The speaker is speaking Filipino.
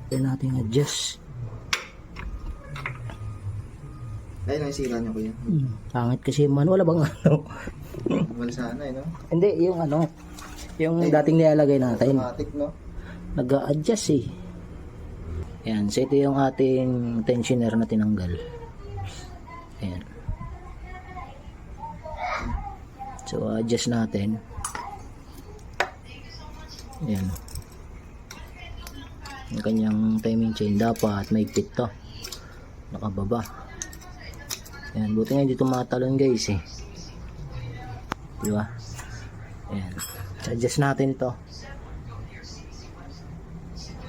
Kaya natin adjust. Ayun ang sira niyo kuya. Pangit kasi manual bang ano? Wala sana no? Hindi, yung ano, yung dating nilalagay natin. Automatic no? Nag-a-adjust eh. Ayan, so ito yung ating tensioner na tinanggal. Ayan. So adjust natin. Ayan. Yung kanyang timing chain dapat maigpit to. Nakababa. Ayan, buti nga hindi tumatalon guys eh. Diba? Ayan. So adjust natin ito.